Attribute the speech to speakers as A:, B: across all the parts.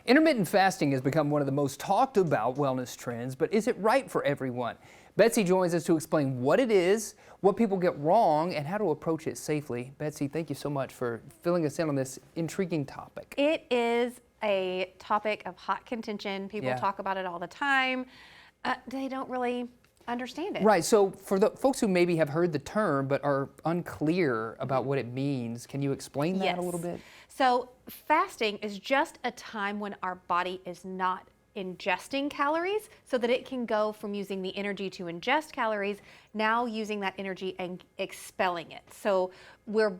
A: Intermittent fasting has become one of the most talked about wellness trends, but is it right for everyone? Betsy joins us to explain what it is, what people get wrong, and how to approach it safely. Betsy, thank you so much for filling us in on this intriguing topic.
B: It is a topic of hot contention. People talk about it all the time. They don't really understand it.
A: Right, so for the folks who maybe have heard the term but are unclear about what it means, can you explain that a little bit?
B: So fasting is just a time when our body is not ingesting calories so that it can go from using the energy to ingest calories, now using that energy and expelling it. So we're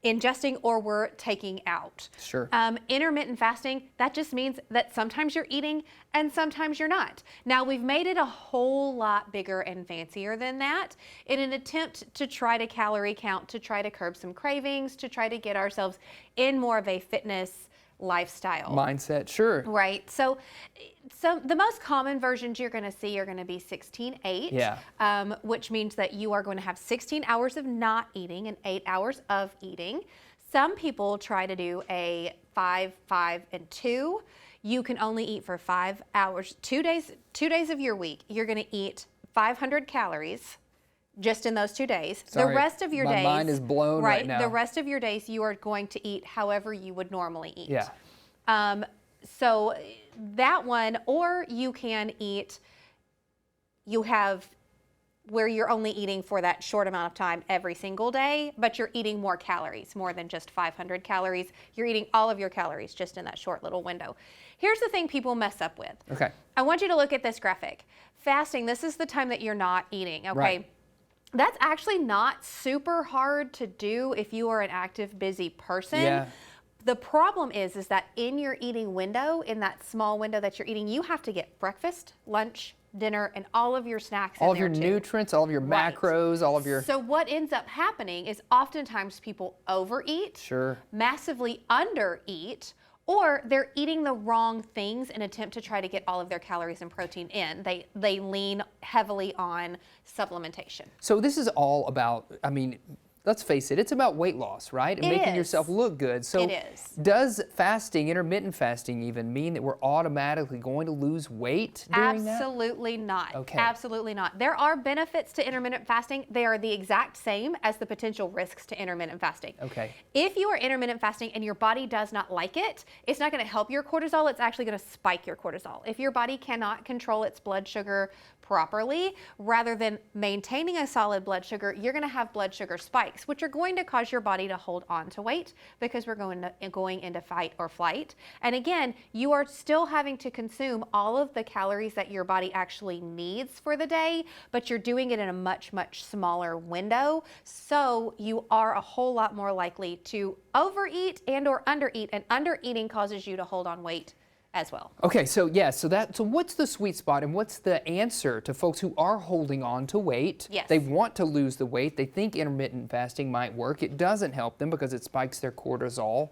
B: ingesting or we're taking out.
A: Sure.
B: Intermittent fasting, that just means that sometimes you're eating and sometimes you're not. Now we've made it a whole lot bigger and fancier than that in an attempt to try to calorie count, to try to curb some cravings, to try to get ourselves in more of a fitness lifestyle
A: mindset. Sure.
B: Right. So the most common versions you're going to see are going to be 16-8, which means that you are going to have 16 hours of not eating and 8 hours of eating. Some people try to do a 5, 5, and 2. You can only eat for 5 hours, 2 days of your week. You're going to eat 500 calories. Just in those 2 days.
A: Sorry,
B: the rest of your days,
A: my mind is blown right now.
B: The rest of your days, you are going to eat however you would normally eat.
A: Yeah.
B: So that one, or you can eat. You have where you're only eating for that short amount of time every single day, but you're eating more calories, more than just 500 calories. You're eating all of your calories just in that short little window. Here's the thing people mess up with.
A: Okay.
B: I want you to look at this graphic. Fasting. This is the time that you're not eating. Okay.
A: Right.
B: That's actually not super hard to do if you are an active, busy person.
A: Yeah.
B: The problem is that in your eating window, in that small window that you're eating, you have to get breakfast, lunch, dinner, and all of your snacks in there
A: all of your nutrients, all of your macros, all of your...
B: So what ends up happening is oftentimes people overeat, massively undereat, or they're eating the wrong things in an attempt to try to get all of their calories and protein in. They lean heavily on supplementation.
A: So this is all about, I mean, let's face it, it's about weight loss, right? And making yourself look good. So
B: it is.
A: Does fasting, intermittent fasting even, mean that we're automatically going to lose weight during that?
B: Absolutely not.
A: Okay.
B: Absolutely not. There are benefits to intermittent fasting. They are the exact same as the potential risks to intermittent fasting.
A: Okay.
B: If you are intermittent fasting and your body does not like it, it's not going to help your cortisol. It's actually going to spike your cortisol. If your body cannot control its blood sugar properly, rather than maintaining a solid blood sugar, you're going to have blood sugar spikes, which are going to cause your body to hold on to weight because we're going into fight or flight. And again, you are still having to consume all of the calories that your body actually needs for the day, but you're doing it in a much, much smaller window. So you are a whole lot more likely to overeat and or undereat, and undereating causes you to hold on weight as well.
A: Okay, so so what's the sweet spot and what's the answer to folks who are holding on to weight?
B: Yes.
A: They want to lose the weight. They think intermittent fasting might work. It doesn't help them because it spikes their cortisol.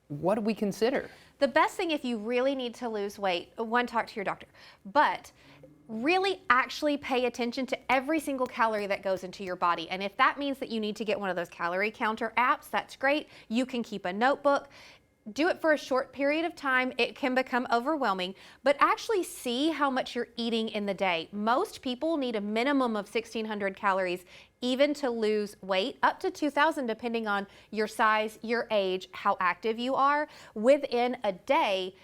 A: What do we consider?
B: The best thing if you really need to lose weight, one, talk to your doctor, but really actually pay attention to every single calorie that goes into your body. And if that means that you need to get one of those calorie counter apps, that's great. You can keep a notebook. Do it for a short period of time. It can become overwhelming, but actually see how much you're eating in the day. Most people need a minimum of 1,600 calories even to lose weight, up to 2,000 depending on your size, your age, how active you are within a day.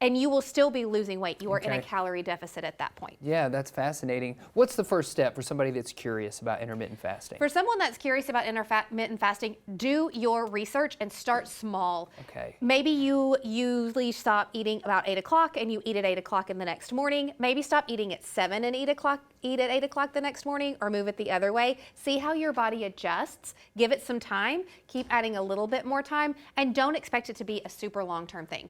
B: And you will still be losing weight. You are in a calorie deficit at that point.
A: Yeah, that's fascinating. What's the first step for somebody that's curious about intermittent fasting?
B: For someone that's curious about intermittent fasting, do your research and start small.
A: Okay.
B: Maybe you usually stop eating about 8 o'clock and you eat at 8 o'clock in the next morning. Maybe stop eating at 7 and eat at 8 o'clock the next morning, or move it the other way. See how your body adjusts. Give it some time. Keep adding a little bit more time, and don't expect it to be a super long-term thing.